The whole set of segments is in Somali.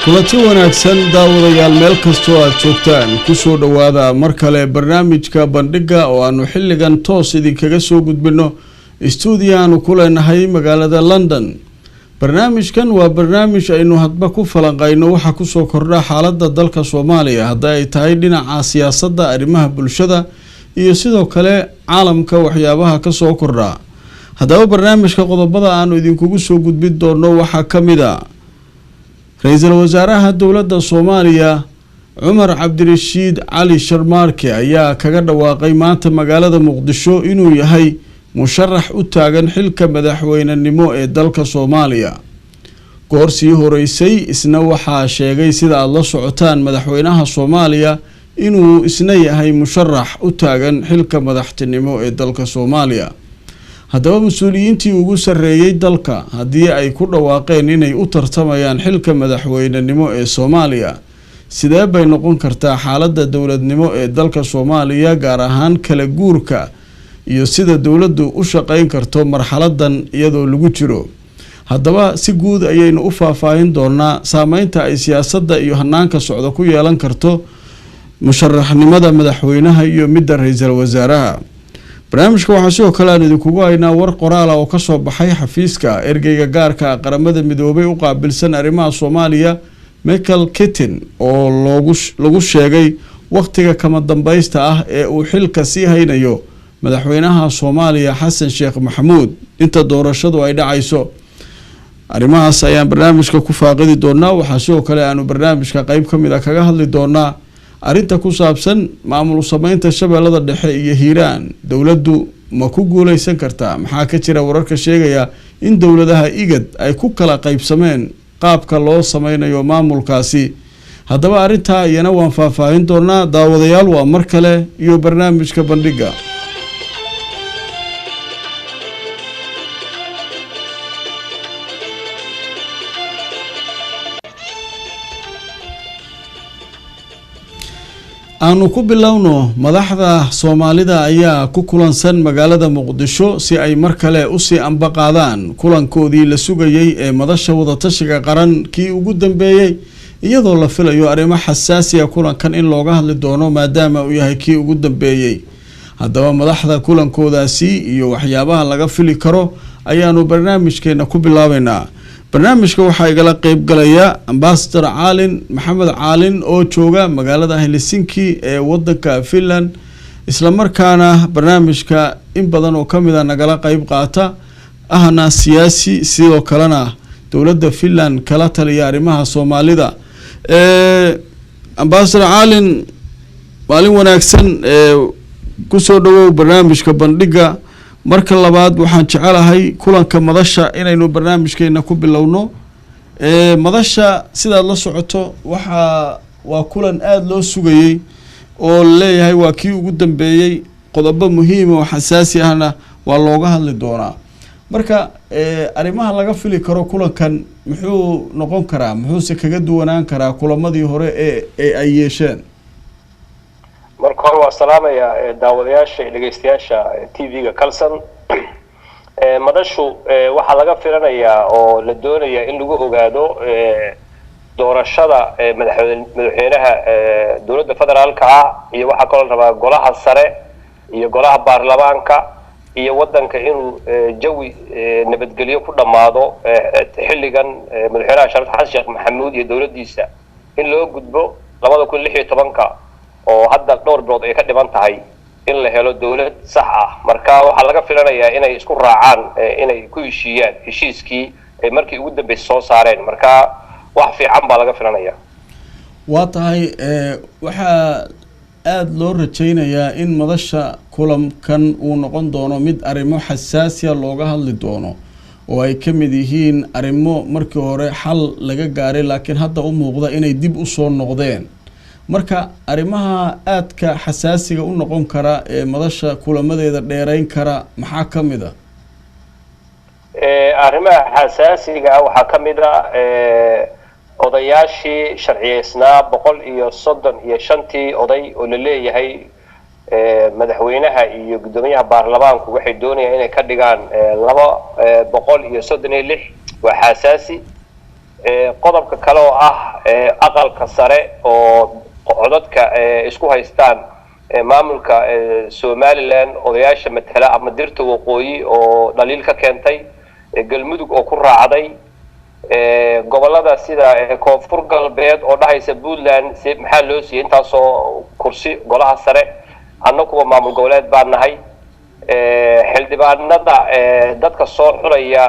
kulanti wanaagsan daawadayaal meel kastoo aad joogtaan ku soo dhawaada mar kale barnaamijka bandhiga oo aanu xilligan toos idinkaga soo gudbino stuudiyaanu ku leenahay magaalada London. barnaamijkan waa barnaamij aynu hadba ku falanqayno waxa ku soo kordha xaaladda dalka Soomaaliya hadda ay tahay dhinaca siyaasadda, arrimaha bulshada iyo sidoo kale caalamka waxyaabaha ka soo kordha. haddaba barnaamijka qodobada aanu idinkugu soo gudbin doono waxa kamid ah ra'iisul wasaaraha dawladda Soomaaliya Umar Cabdirashiid Cali Sharmaarke ayaa kaga dhawaaqay maanta magaalada Muqdisho inuu yahay musharax u taagan xilka madaxweynenimo ee dalka Soomaaliya. goorsii horeysay isna waxa sheegay sida aad la socotaan madaxweynaha Soomaaliya inuu isna yahay musharax u taagan xilka madaxtinimo ee dalka Soomaaliya. haddaba mas'uuliyiintii ugu sareeyay dalka haddii ay ku dhawaaqeen inay u tartamayaan xilka madaxweynenimo ee Soomaaliya, sidee bay noqon kartaa xaaladda dawladnimo ee dalka Soomaaliya gaar ahaan kala guurka iyo sida dawladdu u shaqeyn karto marxaladan iyadoo lagu jiro. haddaba si guud ayaynu u faahfaahin doonaa saameynta ay siyaasadda iyo hanaanka socda ku yeelan karto musharaxnimada madaxweynaha iyo midda ra'iisul wasaaraha. barnaamijka waxaa sidoo kale aan idinkugu haynaa war qoraal oo ka soo baxay xafiiska ergeyga gaarka qaramada midoobay u qaabilsan arrimaha Soomaaliya Michael Keating oo lagu sheegay waqtiga kama dambaysta ah ee uu xilka sii haynayo madaxweynaha Soomaaliya Xasan Sheekh Maxamuud inta doorashadu ay dhacayso. arrimahaas ayaan barnaamijka ku faaqidi doonaa. waxaa sidoo kale aanu barnaamijka qayb kamid ah kaga hadli doonaa arinta ku saabsan maamul sameynta Shabeellada Dhexe iyo Hiiraan. dawladdu ma ku guuleysan kartaa? maxaa ka jira wararka sheegaya in dawladaha IGAD ay ku kala qaybsameen qaabka loo sameynayo maamulkaasi? haddaba arinta iyana waan faahfaahin doonaa. daawadayaal waa mar kale iyo barnaamijka bandhiga. aanu ku bilowno madaxda Soomaalida ayaa ku kulansan magaalada Muqdisho si ay mar kale u sii ambaqaadaan kulankoodii la sugayay ee madasha wada tashiga qaran kii ugu dambeeyay, iyadoo la filayo arrimo xasaasi ah kulankan in looga hadli doono maadaama uu yahay kii ugu dambeeyay. haddaba madaxda kulankoodaasi iyo waxyaabaha laga fili karo ayaanu barnaamijkeena ku bilaabaynaa. barnaamijka waxaa igala qayb galaya Ambassador Caalin Maxamed Caalin oo jooga magaalada Helsinki ee wadanka Finland, isla markaana barnaamijka in badan oo kamid ah nagala qayb qaata, ahna siyaasi sidoo kalena dawladda Finland kala taliya arrimaha Soomaalida. Ambassador Caalin, maalin wanaagsan, ku soo dhawow barnaamijka bandhiga. marka labaad waxaan jecelahay kulanka madasha inaynu barnaamijkeena ku bilowno. madasha sidaad la socoto waa kulan aad loo sugayay oo leeyahay waa kii ugu dambeeyay, qodobo muhiim oo xasaasi ahna waa looga hadli doonaa. marka arrimaha laga fili karo kulankan muxuu noqon karaa? muxuu kaga duwanaan karaa kulamadii hore ee ay yeesheen? marka hore waa salaamaya daawadayaasha iyo dhageystayaasha TV-ga Kalsan. madashu waxa laga filanayaa oo la doonayaa in lagu ogaado doorashada madaxweynaha dawladda federaalka ah iyo waxa kale rabaa golaha sare iyo golaha baarlamaanka iyo wadanka inuu jawi nabadgelyo ku dhamaado xilligan madaxweynaha Xasan Sheekh Maxamuud iyo dawladdiisa in loo gudbo 2016 oo hadda dhowr bilood ay ka dhiban tahay in la helo dawlad sax ah. marka waxa laga filanayaa inay isku raacaan inay ku heshiiyaan heshiiskii ay markii ugu dambeysay soo saareen. marka wax fiican baa laga filanayaa. waa tahay waxa aad loo rajaynayaa in madasha kulankan uu noqon doono mid arrimo xasaasi ah looga hadli doono oo ay kamid yihiin arrimo markii hore xal laga gaaray laakiin hadda u muuqda inay dib u soo noqdeen. marka arrimaha aadka xasaasiga u noqon kara ee madasha kulamadeeda dheereyn kara maxaa kamid ah? arrimaha xasaasiga waxa kamid ah odayaashii sharciyeysnaa 135 oday oo la leeyahay madaxweynaha iyo gudoomiyaha baarlamaanku waxay doonayaan inay ka dhigaan 236 waa xasaasi. qodobka kale oo ah aqalka sare oo codadka isku haystaan maamulka Somaliland odayaasha matala ama dirta waqooyi oo dhaliil ka keentay galmudug oo ku raacday gobolada sida koonfur galbeed oo dhahaysa Puntland si maxaa loo siiyay intaasoo kursi golaha sare annagu maamul goboleed baan nahay xildhibaanada dadka soo xulaya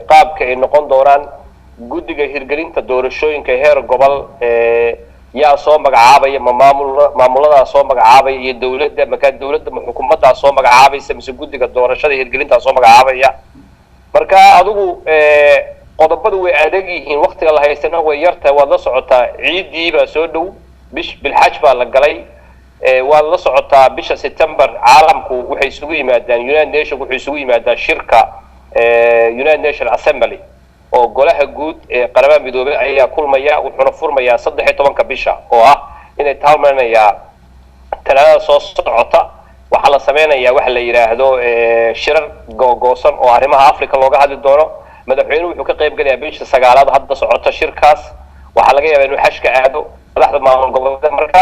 qaabka ay noqon doonaan guddiga hirgelinta doorashooyinka heer gobol yaa soo magacaabaya maamulada soo magacaabaya iyo dawladda marka dawladda xukuumadda soo magacaabaysa mise guddiga doorashada hirgelinta soo magacaabaya marka adigu qodobadu way adag yihiin waqtiga la haystana way yartahay wada socota ciidiiba soo dhow bilxaj baa la galay waa la socotaa bisha September caalamku waxay isugu yimaadaan United Nations waxay isugu yimaadaan shirka United Nations Assembly oo golaha guud ee qaramada midoobay ayaa kulmaya wuxuuna furmayaa 13 bisha oo ah inay taalmanaya talaada soo socota waxa la sameeynaya wax la yiraahdo shirar go'go'san oo arrimaha Afrika looga hadli doono madaxweynuhu wuxuu ka qayb galayaa bisha 9aad hadda socota shirkaas waxa laga yaabaa inuu xashka aado madaxda maamul goboleedka marka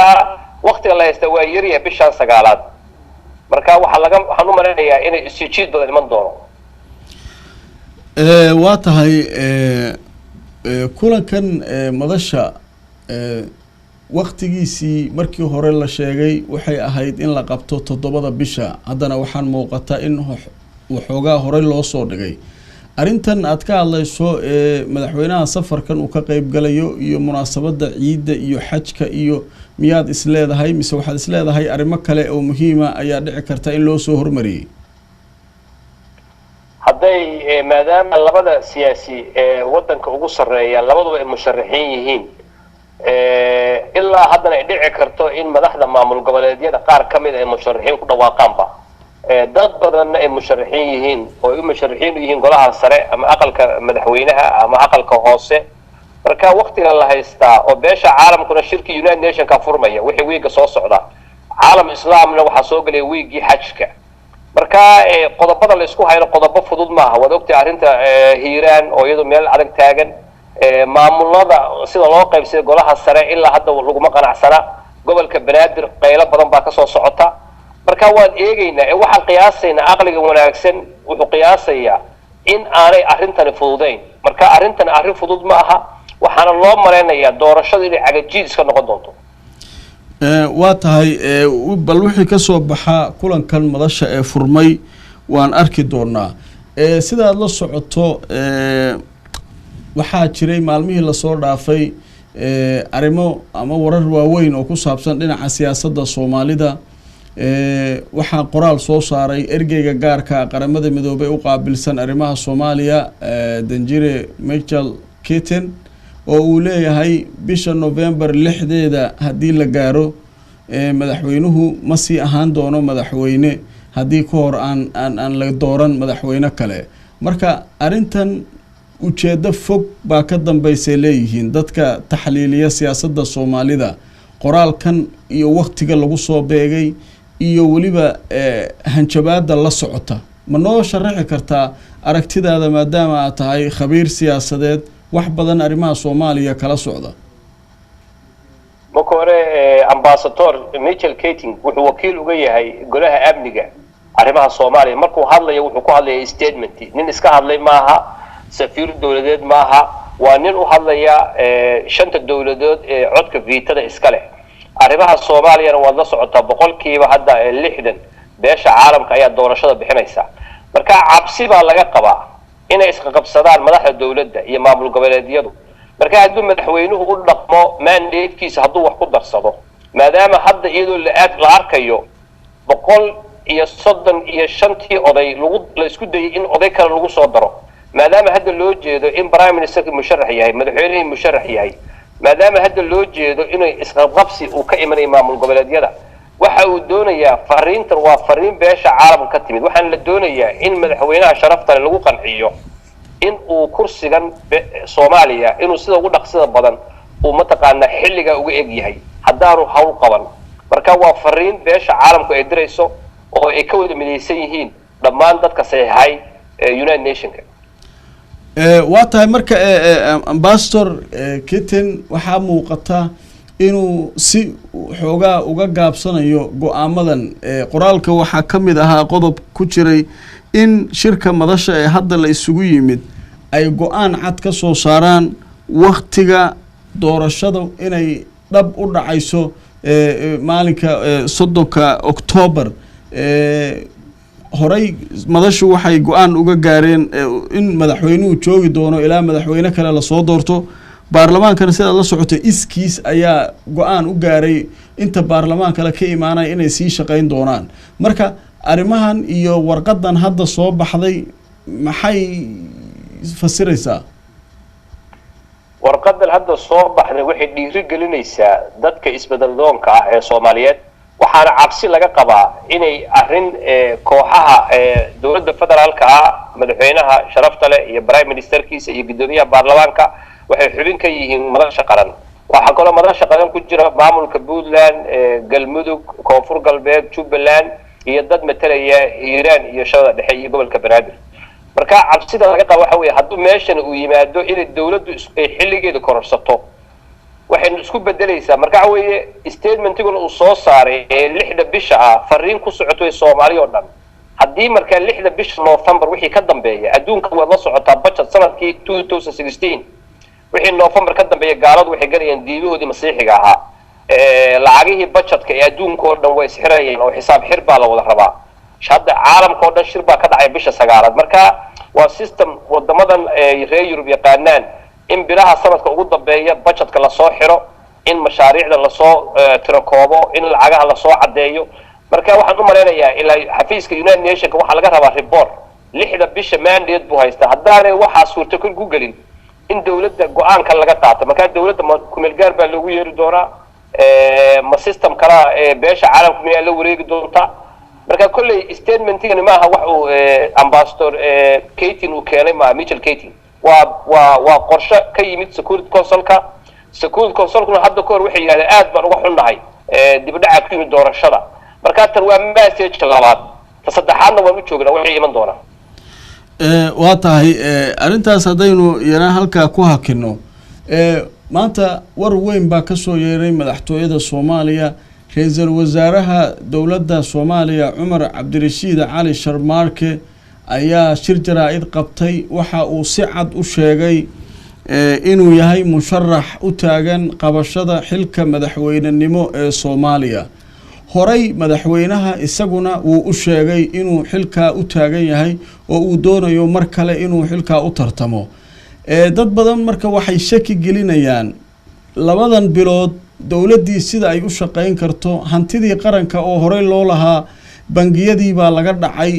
waqtiga la haysta waa yar yahay bisha 9aad marka waxaan u maraynayaa inay isjiid badan iman doono waa tahay kulankan madasha waqtigiisii markii hore la sheegay waxay ahayd in la qabto 7 bisha haddana waxaan muuqataa in waxoogaa hore loo soo dhigay arrintan aad ka hadlayso madaxweynaha safarkan uu ka qayb galayo iyo munaasabada ciidda iyo xajka iyo miyaad isleedahay mise waxaad isleedahay arrimo kale oo muhiima ayaa dhici karta in loo soo hormariyay hadday maadaama labada siyaasi wadanka ugu sareeya labaduba ay musharaxiin yihiin ilaa haddana ay dhici karto in madaxda maamul goboleedyada qaar kamid ay musharaxiin ku dhawaaqaanba dad badan ay musharaxiin yihiin oo ay musharaxiin yihiin golaha sare ama aqalka madaxweynaha ama aqalka hoose marka waqtiga la haystaa oo beesha caalamkuna shirki United Nations ka furmaya wixii weeyga soo socda caalam islaamna waxa soo galay weeygi xajka marka qodobada la isku hayno qodobo fudud ma aha wada ogtay arrinta Hiiraan oo iyadu meel adag taagan maamulada sida loo qaybsay golaha sare ilaa hadda lagu ma qanacsana gobolka Banaadir qaylo badan baa ka soo socota marka waan eegaynaa waxaan qiyaasaynaa aqliga wanaagsan wuxuu qiyaasayaa in aanay arrintan fududeyn marka arrintan arrin fudud ma aha waxaana loo mareynayaa doorashada inay cagajiid iska noqon doonto waa tahay bal wixii ka soo baxa kulankan madasha ee furmay waan arki doonaa sida aad la socoto waxaa jiray maalmihii la soo dhaafay arrimo ama warar waaweyn oo ku saabsan dhinaca siyaasadda Soomaalida waxaa qoraal soo saaray ergeyga gaarka qaramada midoobay u qaabilsan arrimaha Soomaaliya Danjire Michael Keaton oo uu leeyahay bisha November 6deeda hadii la gaaro madaxweynuhu ma sii ahaan doono madaxweyne hadii ka hor aan la dooran madaxweyne kale marka arintan ujeedo fog baa ka dambeysay leeyihiin dadka taxliiliya siyaasadda Soomaalida qoraalkan iyo waqtiga lagu soo beegay iyo waliba hanjabaada la socota ma noo sharaxi kartaa aragtidaada maadaama aad tahay khabiir siyaasadeed wax badan arrimaha Soomaaliya kala socda makore ambassador Michael Keating wuxuu wakiil uga yahay golaha amniga arrimaha Soomaaliya markuu hadlayo wuxuu ku hadlayay statement nin iska hadlay maaha safiir dawladeed maaha waa nin u hadlaya shanta dawladood ee codka viitada iska leh arrimaha Soomaaliya waa la socota boqolkiiba hadda 60 beesha caalamka ayaa doorashada bixinaysa marka cabsi baa laga qabaa inay iska qabsadaan madaxda dawladda iyo maamul goboleedyadu marka hadduu madaxweynuhu u dhaqmo mandate-kiisa hadduu wax ku darsado maadaama hadda iyadoo la arkayo 135 oday la isku dayay in oday kale lagu soo daro maadaama hadda loo jeedo in prime minister musharax yahay madaxweynuhu musharax yahay maadaama hadda loo jeedo inay isqabqabsi uu ka imanay maamul goboleedyada waxa uu doonayaa fariintan waa fariin beesha caalamka ka timid waxaan la doonayaa in madaxweynaha sharafta lagu qanciyo in uu kursigan Soomaaliya inuu sida ugu dhaqsada badan uu mataqaana xilliga uga eg yahay hadaanu hawl qaban marka waa fariin beesha caalamku ay dirayso oo ay ka wada midaysan yihiin dhammaan dadka saxiixay United Nations waa tahay marka ambassador Kitten waxaa muuqata inuu si xoogaa uga gaabsanayo go'aamadan qoraalka waxaa ka mid ahaa qodob ku jiray in shirka madasha ee hadda la isugu yimid ay go'aan cad ka soo saaraan waqtiga doorashada inay dhab u dhacayso maalinka 3 October horay madashu waxay go'aan uga gaareen in madaxweynuhu joogi doono ilaa madaxweyne kale la soo doorto baarlamaankana sida la socotay iskiis ayaa go'aan u gaaray inta baarlamaan kale ka imaanay inay sii shaqeyn doonaan marka arimahan iyo warqadan hadda soo baxday maxay fasiraysaa warqadan hadda soo baxday waxay dhiiri gelinaysaa dadka isbedel doonka ah ee Soomaaliyeed waxaana cabsi laga qabaa inay arrin kooxaha dawladda federaalka ah madaxweynaha sharafta leh iyo prime ministerkiisa iyo gudoomiyaha baarlamaanka waxay xubin ka yihiin madasha qaran waxa kaloo madasha qaran ku jira maamulka Puntland Galmudug Koonfur Galbeed Jubbaland iyo dad matalaya Hiiraan iyo Shabeellaha Dhexe iyo gobolka Banaadir marka cabsida laga qabo waxa weeye hadduu meeshan uu yimaado in dawladdu ay xilligeeda kororsato waxay isku bedelaysaa marka weeye statementiguna uu soo saaray 6 bisha ah fariin ku socoto Soomaaliya oo dhan haddii marka 6 bisha November wixii ka dambeeyay adduunka wada la socota budget sanadkii 2016 wixii November ka dambeeyay gaaladu waxay galayeen diibahoodii masiixiga ahaa lacagihii budgetka ee adduunka oo dhan way isxirayeen oo xisaab xir baa la wada rabaa hadda caalamka oo dhan shir baa ka dhacay bisha 9aad marka waa system wadamadan reer Yurub yaqaanaan in bilaha sanadka ugu dambeeya budgetka la soo xiro in mashaariicda la soo tirakoobo in lacagaha la soo cadeeyo marka waxaan u maleynayaa ilaa xafiiska United Nations waxa laga rabaa report 6 bisha mandate buu haystaa haddaanay waxa suurtagal ku galin in dawladda go'aanka laga qaato marka dawladda kumeel gaar baa lagu yeeri doonaa ma system kala beesha caalamka ma la wareegi doonta marka kulli statementigani maaha wax uu ambassador Kitten uu keenay ma Mitchell Kitten waa qorshe ka yimid Security Council-kuna hadda koor waxay yiraahdeen aad baan uga xunnahay dib u dhaca ku yimid doorashada marka tan waa message labaad ta saddexaadna waan u joognaa waxay iman doonaa waa tahay arintaas hadaynu yana halka ku hakino maanta war weyn baa ka soo yeeray madaxtooyada Soomaaliya ra'iisul wasaaraha dawladda Soomaaliya Umar Cabdirashiid Cali Sharmaarke ayaa shir jaraa'id qabtay waxa uu si cad u sheegay inuu yahay musharax u taagan qabashada xilka madaxweynenimo ee Soomaaliya horay madaxweynaha isaguna uu u sheegay inuu xilka u taagan yahay oo uu doonayo mar kale inuu xilka u tartamo dad badan marka waxay shaki gelinayaan labadan bilood dawladdii sida ay u shaqeyn karto hantidii qaranka oo horay loo lahaa bangiyadii baa laga dhacay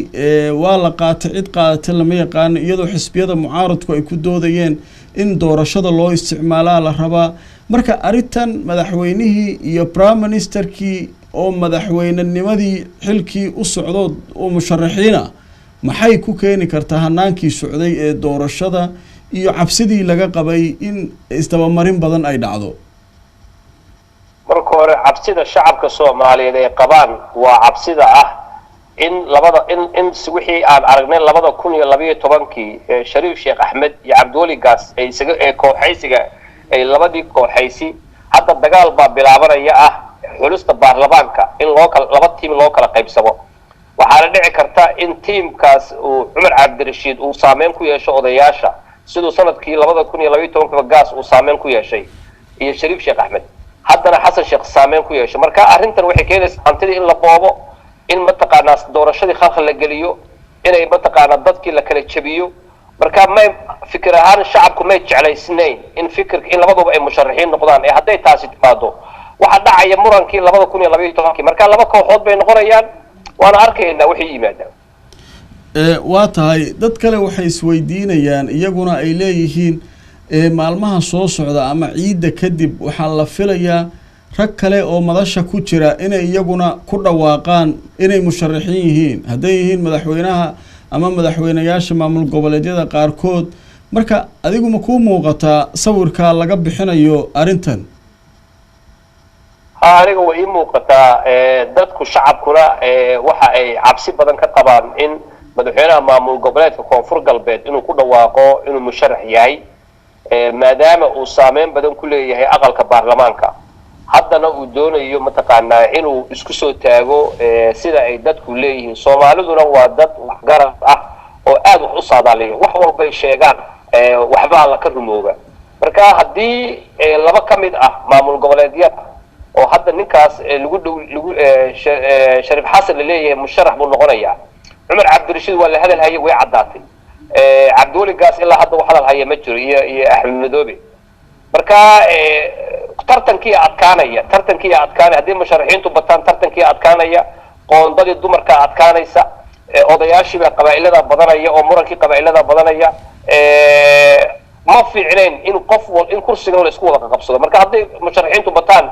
waa la qaatay cid qaadatay lama yaqaan iyadoo xisbiyada mucaaradku ay ku doodayeen in doorashada loo isticmaalaa la rabaa marka arintan madaxweynihii iyo prime ministerkii oo madaxweynenimadii xilkii u socdo oo musharaxiina maxay ku keeni kartaa hanaankii socday ee doorashada iyo cabsidii laga qabay in isdabamarin badan ay dhacdo marka hore cabsida shacabka Soomaaliyeed ay qabaan waa cabsida ah in wixii aan aragnay 2012 Shariif Sheekh Ahmed iyo Cabdiwali Gaas ay isaga kooxaysiga ay labadii kooxaysi hadda dagaal baa bilaabanaya ah xulista baarlamaanka in laba tiim loo kala qaybsamo waxaana dhici karta in tiimkaas uu Umar Cabdirashiid uu saameyn ku yeesho odayaasha sidoo sanadkii 2012 Gaas uu saameyn ku yeeshay iyo Shariif Sheekh Ahmed haddana Xasan Sheekh saameyn ku yeeshay marka arrintan waxay keenaysaa hantidii in la boobo in mataqaanaa doorashadii khalkhal la geliyo inay mataqaanaa dadkii la kala jabiyo marka ma fikir ahaan shacabku ma jeclaysnayn in fikirka in labaduba ay musharaxiin noqdaan ee hadday taasi timaado waxa dhacaya murankii 2012 marka laba kooxood bay noqonayaan waana arkaynaa wixii yimaada waa tahay dad kale waxay isweydiinayaan iyaguna ay leeyihiin maalmaha soo socda ama ciida kadib waxaa la filayaa rag kale oo madasha ku jira inay iyaguna ku dhawaaqaan inay musharaxiin yihiin hadday yihiin madaxweynaha ama madaxweynayaasha maamul goboleedyada qaarkood marka adigu ma ku muuqataa sawirka laga bixinayo arintan aniga way muuqataa dadku shacabkuna waxa ay cabsi badan ka qabaan in madaxweynaha maamul goboleedka koonfur galbeed inuu ku dhawaaqo inuu musharax yahay maadaama uu saameyn badan ku leeyahay aqalka baarlamaanka haddana uu doonayo mataqaanaa inuu isku soo taago sida ay dadku leeyihiin soomaaliduna waa dad waxgarad ah oo aad wax u saadaaliyo wax walbay sheegaan waxbaa la ka rumooga marka haddii laba ka mid ah maamul goboleedyada oo hadda ninkaas lagu Shariif Xasan la leeyahay musharax buu noqonayaa Cumar Cabdirashiid waa la hadal hayay way cadaatay Cabduuli gaas ilaa hadda wax hadal haya ma jiro iyo Axmed Madoobe marka tartankii adkaanaya haddii musharaxiintu bataan tartankii adkaanaya qoondadii dumarka adkaanaysa odayaashiiba qabaa'ilada badanaya oo murankii qabaa'ilada badanaya ma fiicneen in kursiga la isku wada qabsado marka haddii musharaxiintu bataan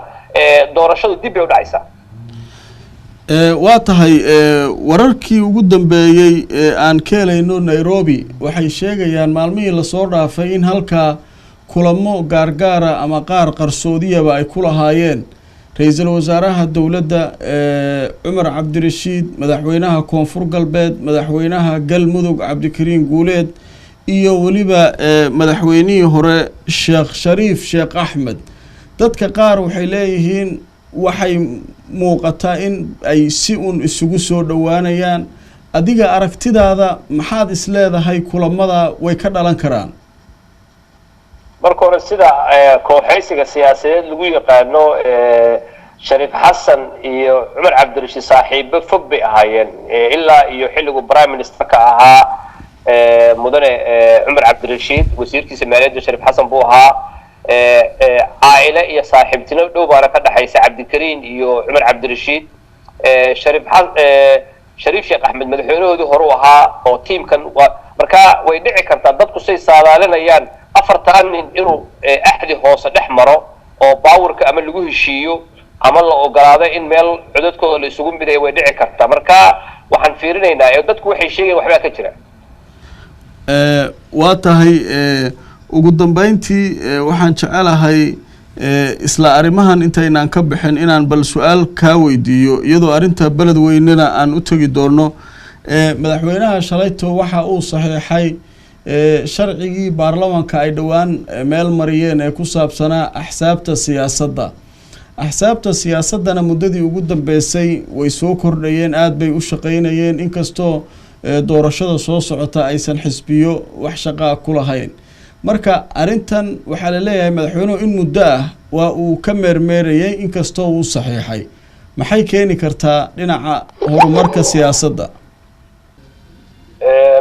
doorashadu dib bay u dhacaysaa waa tahay wararkii ugu dambeeyey aan ka helayno Nairobi waxay sheegayaan maalmihii la soo dhaafay in halka kulamo gaargaara ama qaar qarsoodiyaba ay ku lahaayeen ra'iisul wasaaraha dawladda Cumar Cabdirashiid madaxweynaha koonfur galbeed madaxweynaha Galmudug Cabdikariin Guuleed iyo waliba madaxweynihii hore Sheekh Shariif Sheekh Axmed dadka qaar waxay leeyihiin waxay muuqataa in ay si un isugu soo dhawaanayaan adiga aragtidaada maxaad isleedahay kulamada way ka dhalan karaan marka hore sida kooxaysiga siyaasadeed lagu yaqaano Shariif Xasan iyo Cumar Cabdirashiid saaxiibo fog bay ahaayeen ilaa iyo xilligu prime minister ka ahaa mudane Cumar Cabdirashiid wasiirkiisa maaliyadda Shariif Xasan buu ahaa عائلة يا صاحب تنو بارا كده حيس عبد الكريم يو عمر عبد الرشيد شريف شيخ أحمد مدحونه ده هروها أو تيم كان مركا ويدعي كان تضبط قصي صالالنا يان أفرتان إنه أحد هو صدح مرة أو باور كأمل لجوه الشيو عمل أو قرادة إن مال عددكم اللي يسوون بدأ ويدعي كان مركا وحنفيرنا هنا عددكم وحي شيء وحبا كتير واتهي ugu dambeyntii waxaan jecelahay isla arimahan intaynaan ka bixin inaan bal su'aal ka weydiiyo iyadoo arinta balad weynina aan u tagi doono madaxweynaha shalayto waxa uu saxiixay sharcigii baarlamaanka ay dhawaan meel mariyeen ee ku saabsanaa axsaabta siyaasadana muddadii ugu dambeysay way soo kordhayeen aad bay u shaqeynayeen inkastoo doorashada soo socota aysan xisbiyo wax shaqo ku lahayn marka arintan waxa la leeyahay madaxweynuhu in muddo ah waa uu ka meermeerayay inkastoo uu saxiixay maxay keeni kartaa dhinaca horumarka siyaasadda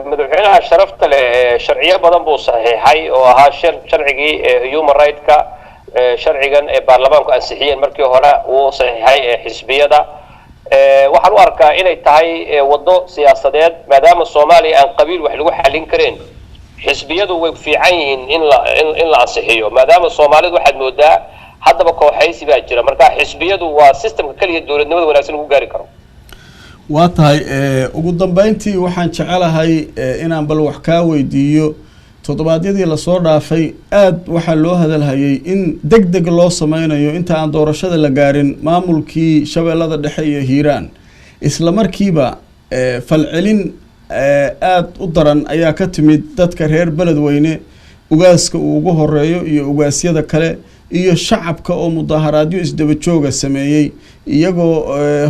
madaxweynaha sharafta leh sharciyo badan buu saxiixay oo ahaa sharcigii human right-ka sharcigan ee baarlamaanku ansixiyeen markii hore uu saxiixay xisbiyada waxaan u arkaa inay tahay wado siyaasadeed maadaama Soomaaliya aan qabiil wax lagu xalin kareen xisbiyadu way fiican yihiin in la ansixiyo maadaama Soomaalidu waxaad moodaa haddaba kooxaysi baa jira marka xisbiyadu waa systemka kaliya dawladnimada wanaagsan ugu gaari karo waa tahay ugu dambeyntii waxaan jecelahay inaan bal wax ka weydiiyo toddobaadyadii la soo dhaafay aad waxa loo hadalhayay in degdeg loo sameeyo inta aan doorashada la gaarin maamulkii Shabeellada Dhexe iyo Hiiraan isla markiiba falcelin aad u daran ayaa ka timid dadka reer beledweyne ugaaska uu ugu horeeyo iyo ugaasyada kale iyo shacabka oo mudaharaadyo isdaba jooga sameeyay iyagoo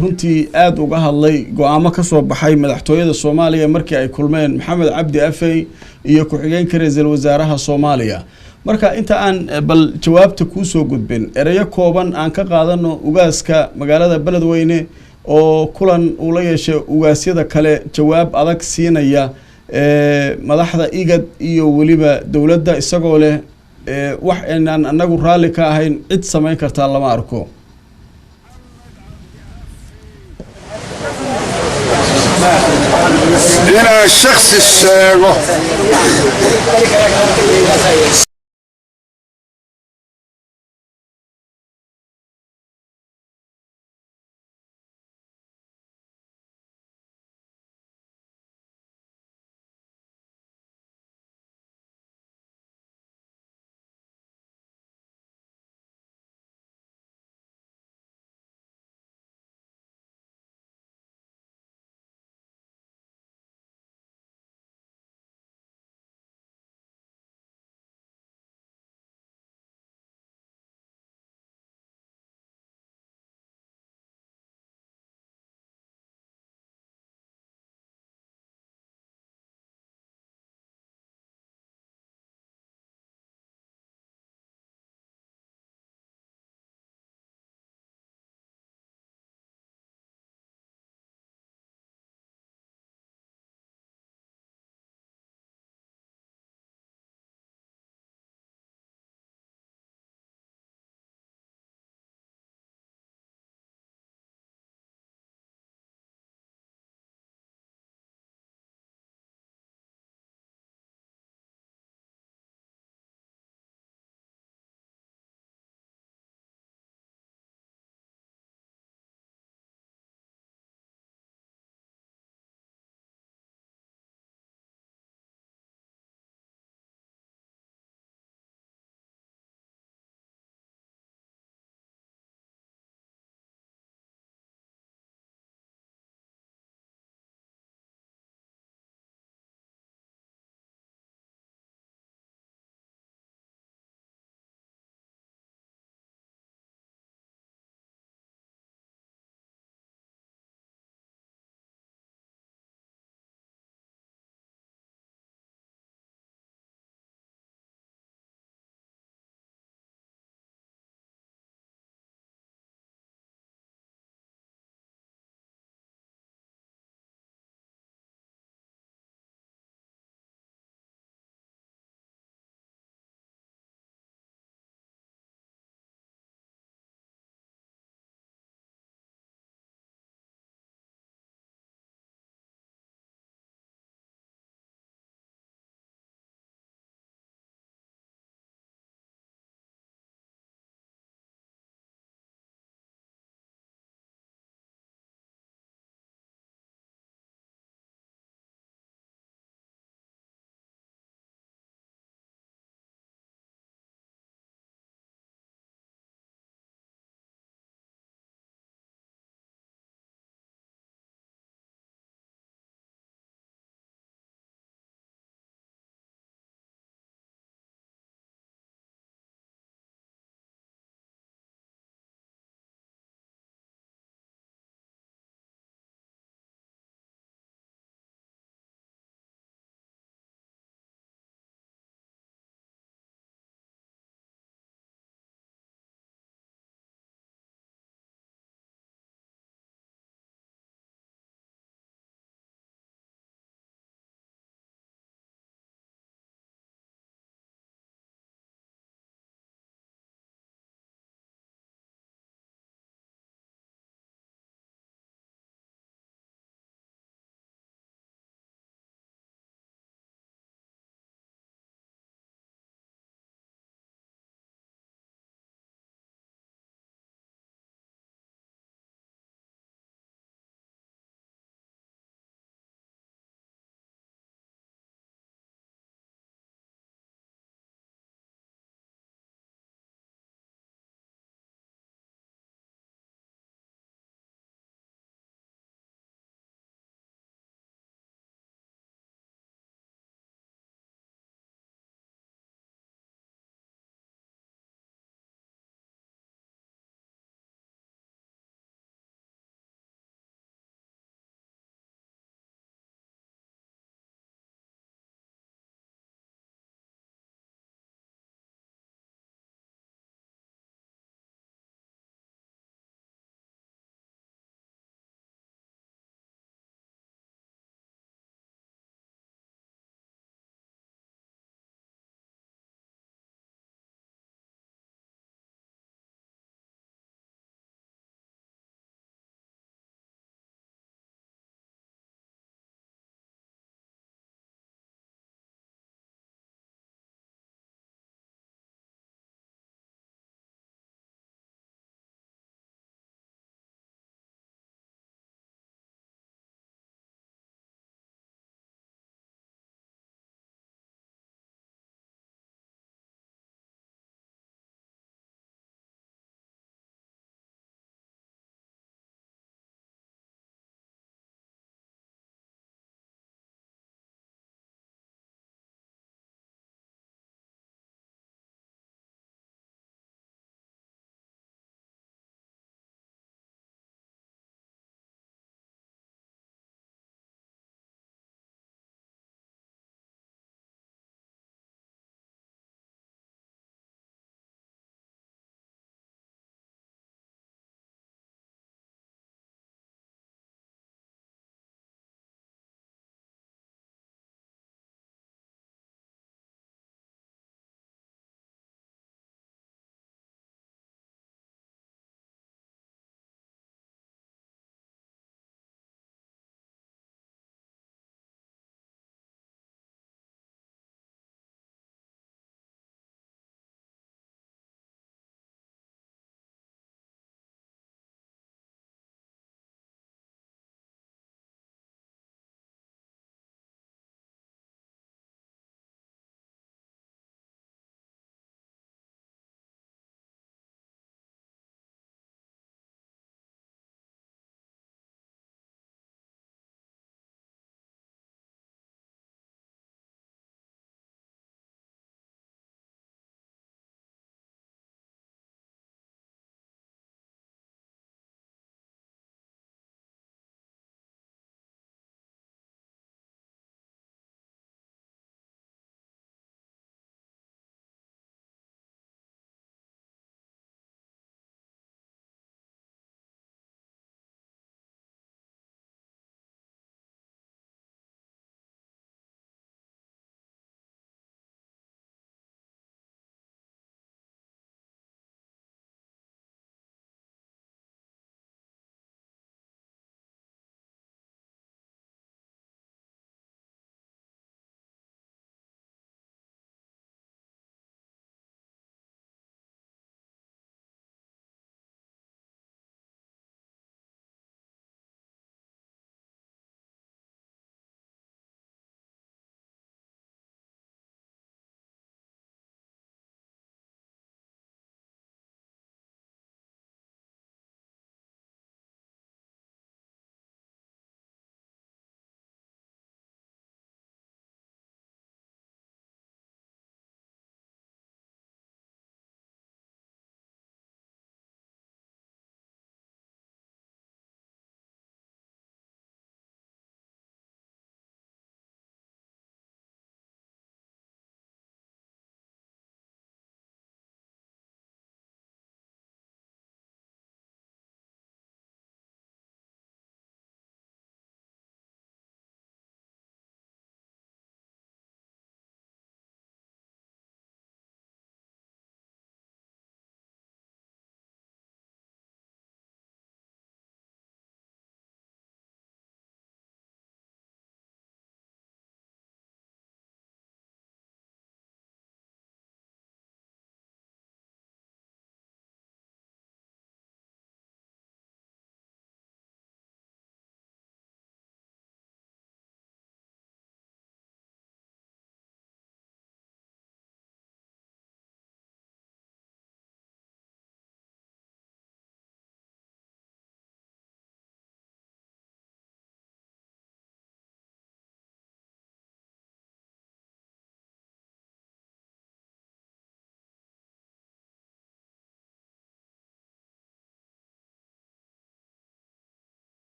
runtii aad uga hadlay go'aamo ka soo baxay madaxtooyada Soomaaliya markii ay kulmeen Maxamed Cabdi Afey iyo ku-xigeenka ra'iisul wasaaraha Soomaaliya marka inta aan bal jawaabta ku soo gudbin erayo kooban aan ka qaadano ugaaska magaalada beledweyne oo kulan uu la yeeshay ugaasyada kale jawaab adag siinaya madaxda igad iyo waliba dawladda isagoo leh wax inaan anagu raali ka ahayn cid sameyn karta lama arko ina shakhsi sheego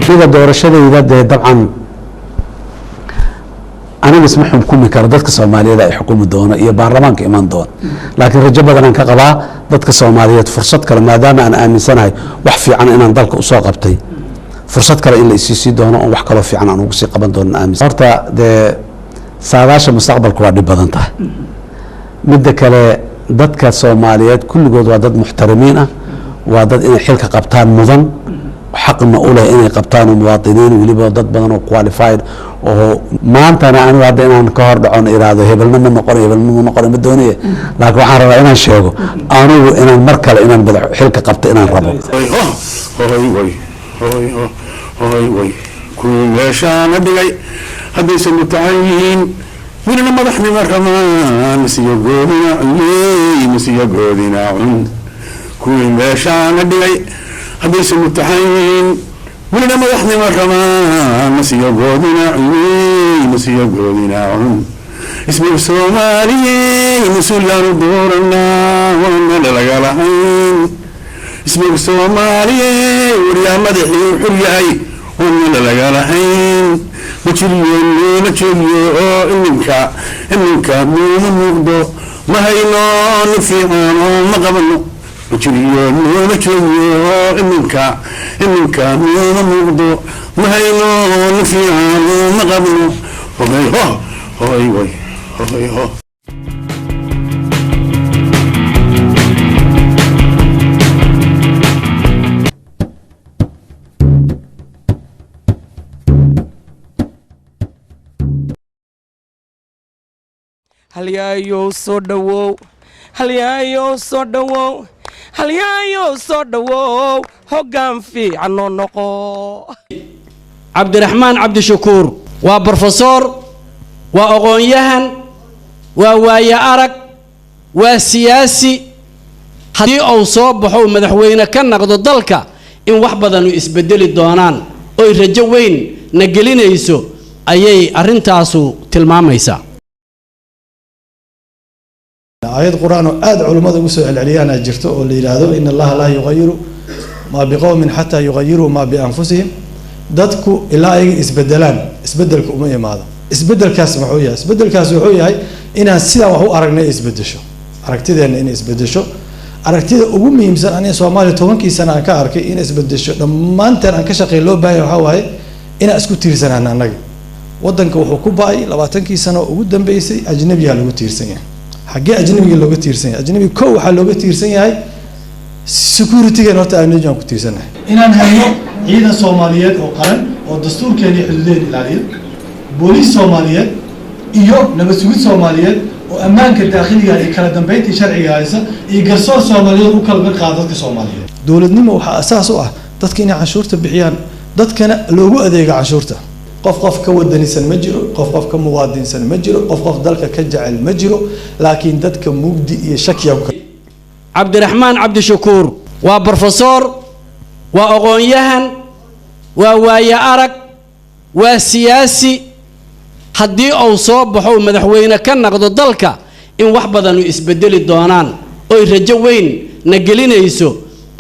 sida doorashadayda dee dabcan aniga isma xukumi karo dadka Soomaaliyeed ay xukumi doona iyo baarlamaanka iman doona laakiin rajo badan aan ka qabaa dadka Soomaaliyeed fursad kale maadaama aan aaminsanahay wax fiican inaan dalka u soo qabtay fursad kale in la isii doono oo wax kale fiican aan ugu sii qaban doono aaminsan horta dee saadaasha mustaqbalku waa dhib badan tahay midda kale dadka Soomaaliyeed kulligood waa dad muxtarimiin ah waa dad inay xilka qabtaan mudan حقنا أولى إني قبطان ومواطنين وليبا ضد بدن qualified وما أنا بعد إن أنا كهرب عن إرادة هبلنا من نقرن بالدنيا لكن عارف إن الشيء أنا إن المركل إن بدع حلقة قبط إن الربع هاي كل ماشان بدعي هذا اسمه تعيين ولنا ما رحنا مرحبا مسيا جودنا كل ماشان بدعي هذا اسمه تعيين ولنا ما رحنا مرحبا مسيا جودنا اسمه الصومالي مسؤول دورنا ومن لقالحين اسمه الصومالي وريا مدحي وحرياي ومن لقالحين بتشيلو إنك مو مقدو ما هينو نفيعانو ما قبلو بتشيلو إنك مو مقدو ما هينو نفيعانو ما قبلو هاي halyayo soo dhawow hoggaan fiican oo noqo cabdiraxmaan cabdishakuur waa brofesor waa aqoon-yahan waa waaye arag waa siyaasi haddii uu soo baxo madaxweyne ka noqdo dalka in wax badan isbedeli doonaan oo rajo weyn na gelinayso ayay arintaasu tilmaamaysaa آيات القرآن آد علماء وسوا العليان أجرته اللي يلاذو إن الله لا يغير ما بقوم حتى يغيروا ما بأنفسهم دتكو إلا إسبدلك أمية ماذا إسبدل كاس محوية هاي إن السلا وهو أرجنا إسبدشوا أركتي إن إسبدشوا أركتي أقوم يمسن أنا سوامالي تومن كي سنة كأركي إن إسبدشوا لما أنت أنا كشقي لو باي وهاي إن أسكت تيرسن أنا نجي ودنك وحكومة باي لبعتن كي سنة وقدم بيسي أجنبي هالو تيرسن حاجة أجنبي لوجة تيرسين أجنبي كو حال لوجة تيرسين هاي سكورتي كانت أنا جام كتيرسين إن أنا هاي عيدا صوماليات أو قرن أو دستور كان يحددين العديد بوليس صوماليات إيوه نبسويت صوماليات وأمان كداخلي يعني كان دم شرعي هايسا يقصر صوماليات وكل بقاعدة صوماليات دولة نمو أساسه تذكرني عشورة بحيان تذكرنا لوجو أديك عشورته قف كودني سن مجرو قف كموادين سن مجرو قف دلك كجعل مجرو لكن دتك مجدي شك يوك cabdiraxmaan cabdishakuur waa brofesor waa aqoon-yahan waa waaye arag waa siyaasi haddii uu soo baxo madaxweyne ka noqdo dalka in wax badan isbedeli doonaan oo rajo weyn na gelinayso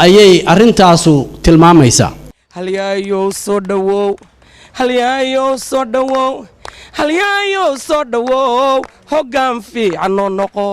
ayay arintaasu tilmaamaysaa halyayo soo dhawow hoggaan fiican oo noqo